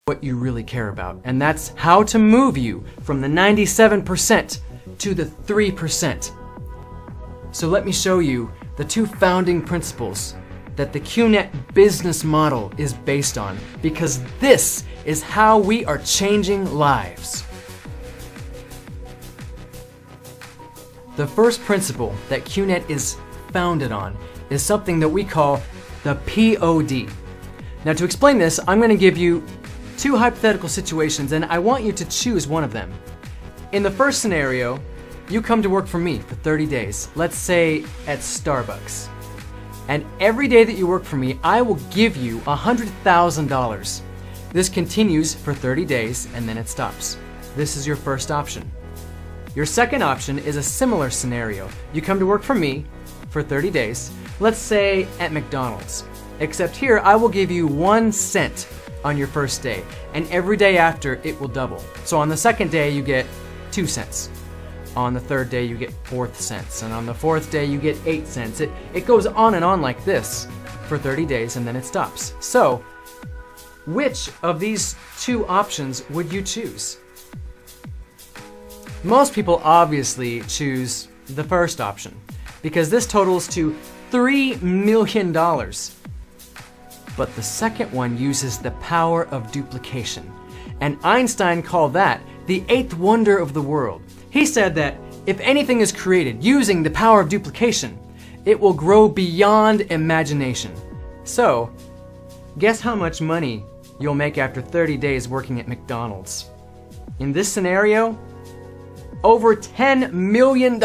what you really care about, and that's how to move you from the 97% to the 3%. So let me show you the two founding principles that the Kyonet business model is based on, because this is how we are changing lives. The first principle that Kyonet is founded on is something that we call the POD. Now, to explain this, I'm going to give you two hypothetical situations, and I want you to choose one of them. In the first scenario, you come to work for me for 30 days, let's say at Starbucks. And every day that you work for me, I will give you $100,000. This continues for 30 days and then it stops. This is your first option. Your second option is a similar scenario. You come to work for me for 30 days, let's say at McDonald's. Except here, I will give you 1 cent on your first day, and every day after it will double. So on the second day, you get 2 cents. On the third day, you get 4 cents, and on the fourth day, you get 8 cents. It goes on and on like this for 30 days, and then it stops. So, which of these two options would you choose? Most people obviously choose the first option, because this totals to $3 million. But the second one uses the power of duplication, and Einstein called that the 8th wonder of the world. He said that if anything is created using the power of duplication, it will grow beyond imagination. So, guess how much money you'll make after 30 days working at McDonald's? In this scenario, over $10 million.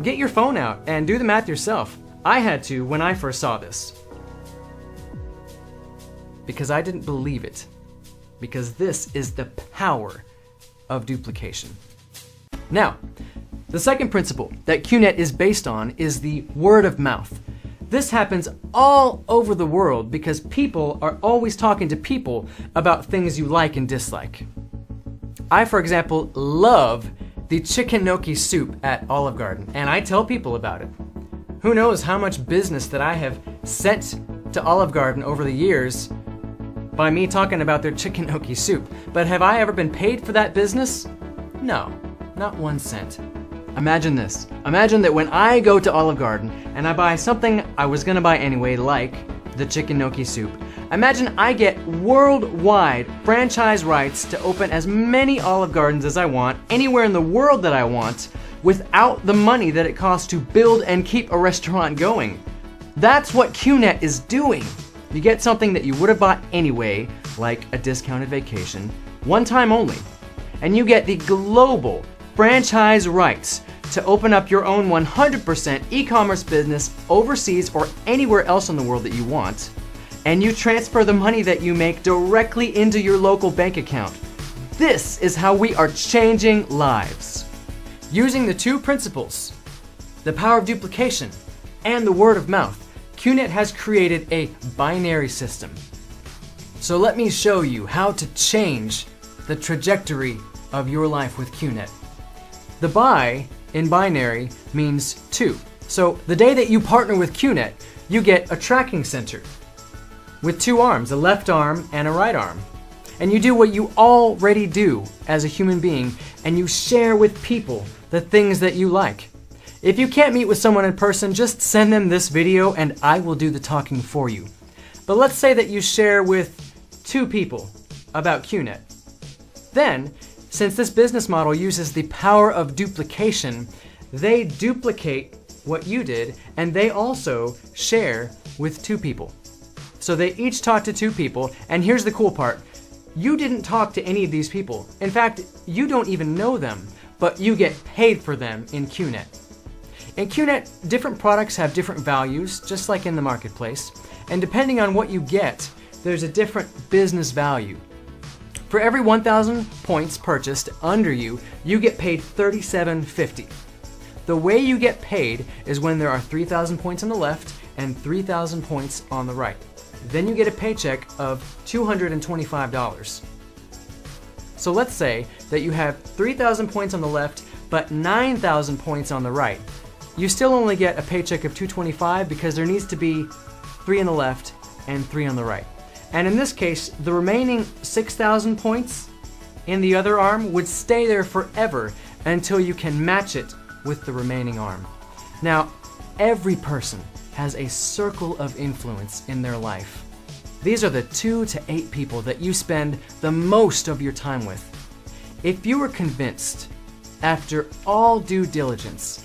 Get your phone out and do the math yourself. I had to when I first saw this, because I didn't believe it. Because this is the power of duplication. Now, the second principle that Kyonet is based on is the word of mouth. This happens all over the world because people are always talking to people about things you like and dislike. I, for example, love the chicken gnocchi soup at Olive Garden, and I tell people about it. Who knows how much business that I have sent to Olive Garden over the years by me talking about their chicken gnocchi soup. But have I ever been paid for that business? No, not 1 cent. Imagine this. Imagine that when I go to Olive Garden and I buy something I was gonna buy anyway, like the chicken gnocchi soup, imagine I get worldwide franchise rights to open as many Olive Gardens as I want, anywhere in the world that I want, without the money that it costs to build and keep a restaurant going. That's what Kyonet is doing. You get something that you would have bought anyway, like a discounted vacation, one time only, and you get the global franchise rights to open up your own 100% e-commerce business overseas or anywhere else in the world that you want, and you transfer the money that you make directly into your local bank account. This is how we are changing lives. Using the two principles, the power of duplication and the word of mouth, Kyonet has created a binary system. So let me show you how to change the trajectory of your life with Kyonet. The bi in binary means 2. So the day that you partner with Kyonet, you get a tracking center with 2 arms, a left arm and a right arm. And you do what you already do as a human being, and you share with people the things that you like. If you can't meet with someone in person, just send them this video and I will do the talking for you. But let's say that you share with 2 people about Kyonet. Then, since this business model uses the power of duplication, they duplicate what you did and they also share with 2 people. So they each talk to 2 people, and here's the cool part. You didn't talk to any of these people. In fact, you don't even know them, but you get paid for them in Kyonet. In Kyonet, different products have different values, just like in the marketplace, and depending on what you get, there's a different business value. For every 1,000 points purchased under you, you get paid $37.50. The way you get paid is when there are 3,000 points on the left and 3,000 points on the right. Then you get a paycheck of $225. So let's say that you have 3,000 points on the left, but 9,000 points on the right. You still only get a paycheck of $225 because there needs to be 3 on the left and 3 on the right. And in this case, the remaining 6,000 points in the other arm would stay there forever until you can match it with the remaining arm. Now, every person has a circle of influence in their life. These are the 2 to 8 people that you spend the most of your time with. If you were convinced, after all due diligence,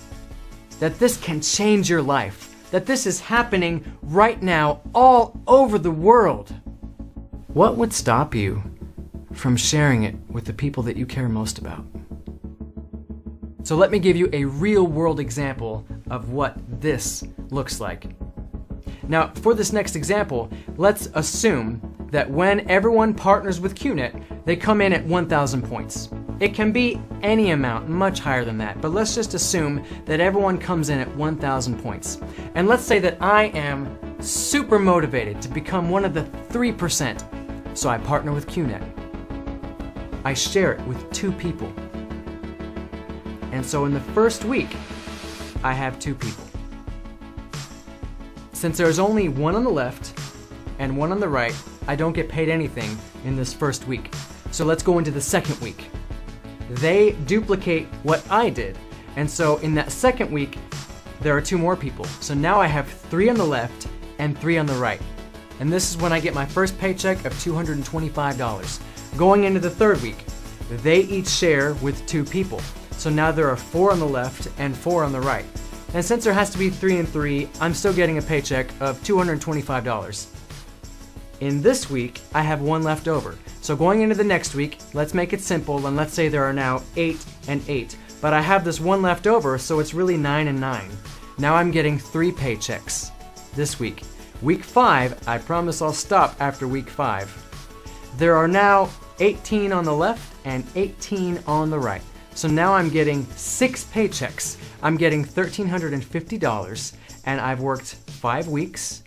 that this can change your life, that this is happening right now all over the world, what would stop you from sharing it with the people that you care most about? So let me give you a real-world example of what this looks like. Now, for this next example, let's assume that when everyone partners with Kionet, they come in at 1,000 points. It can be any amount, much higher than that, but let's just assume that everyone comes in at 1,000 points. And let's say that I am super motivated to become one of the 3%, so I partner with Kionet. I share it with 2 people. And so in the first week, I have 2 people. Since there's only one on the left and one on the right, I don't get paid anything in this first week. So let's go into the second week. They duplicate what I did. And so in that second week, there are 2 more people. So now I have 3 on the left and 3 on the right. And this is when I get my first paycheck of $225. Going into the third week, they each share with 2 people. So now there are 4 on the left and 4 on the right. And since there has to be 3 and 3, I'm still getting a paycheck of $225. In this week, I have 1 left over. So going into the next week, let's make it simple, and let's say there are now 8 and 8. But I have this 1 left over, so it's really 9 and 9. Now I'm getting 3 paychecks this week. Week 5, I promise I'll stop after week 5. There are now 18 on the left and 18 on the right. So now I'm getting 6 paychecks. I'm getting $1,350, and I've worked 5 weeks,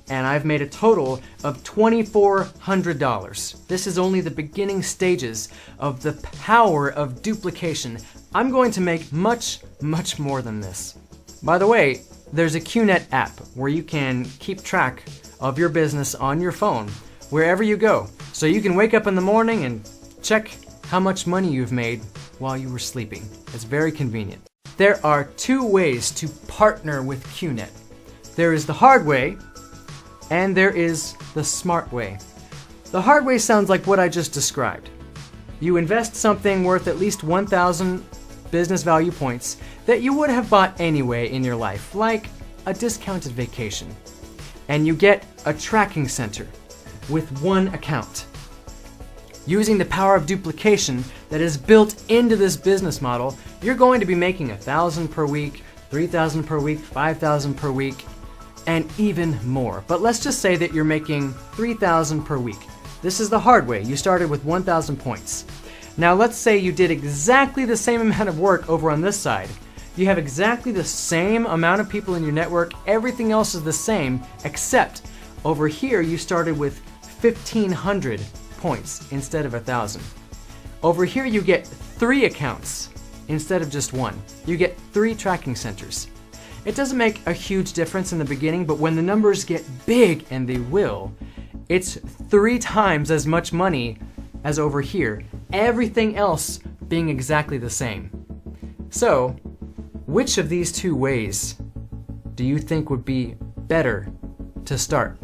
and I've made a total of $2,400. This is only the beginning stages of the power of duplication. I'm going to make much, much more than this. By the way, there's a Kionet app where you can keep track of your business on your phone wherever you go. So you can wake up in the morning and check how much money you've made while you were sleeping. It's very convenient. There are 2 ways to partner with Kionet. There is the hard way, and there is the smart way. The hard way sounds like what I just described. You invest something worth at least 1,000 business value points that you would have bought anyway in your life, like a discounted vacation. And you get a tracking center with 1 account. Using the power of duplication that is built into this business model, you're going to be making 1,000 per week, 3,000 per week, 5,000 per week, and even more. But let's just say that you're making 3,000 per week. This is the hard way. You started with 1,000 points. Now let's say you did exactly the same amount of work over on this side. You have exactly the same amount of people in your network. Everything else is the same, except over here you started with 1,500 points instead of 1,000. Over here you get 3 accounts instead of just 1. You get 3 tracking centers. It doesn't make a huge difference in the beginning, but when the numbers get big, and they will, it's 3 times as much money as over here, everything else being exactly the same. So, which of these 2 ways do you think would be better to start?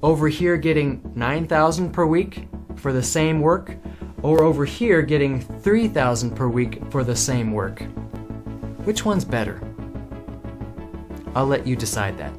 Over here getting 9,000 per week for the same work, or over here getting 3,000 per week for the same work? Which one's better? I'll let you decide that.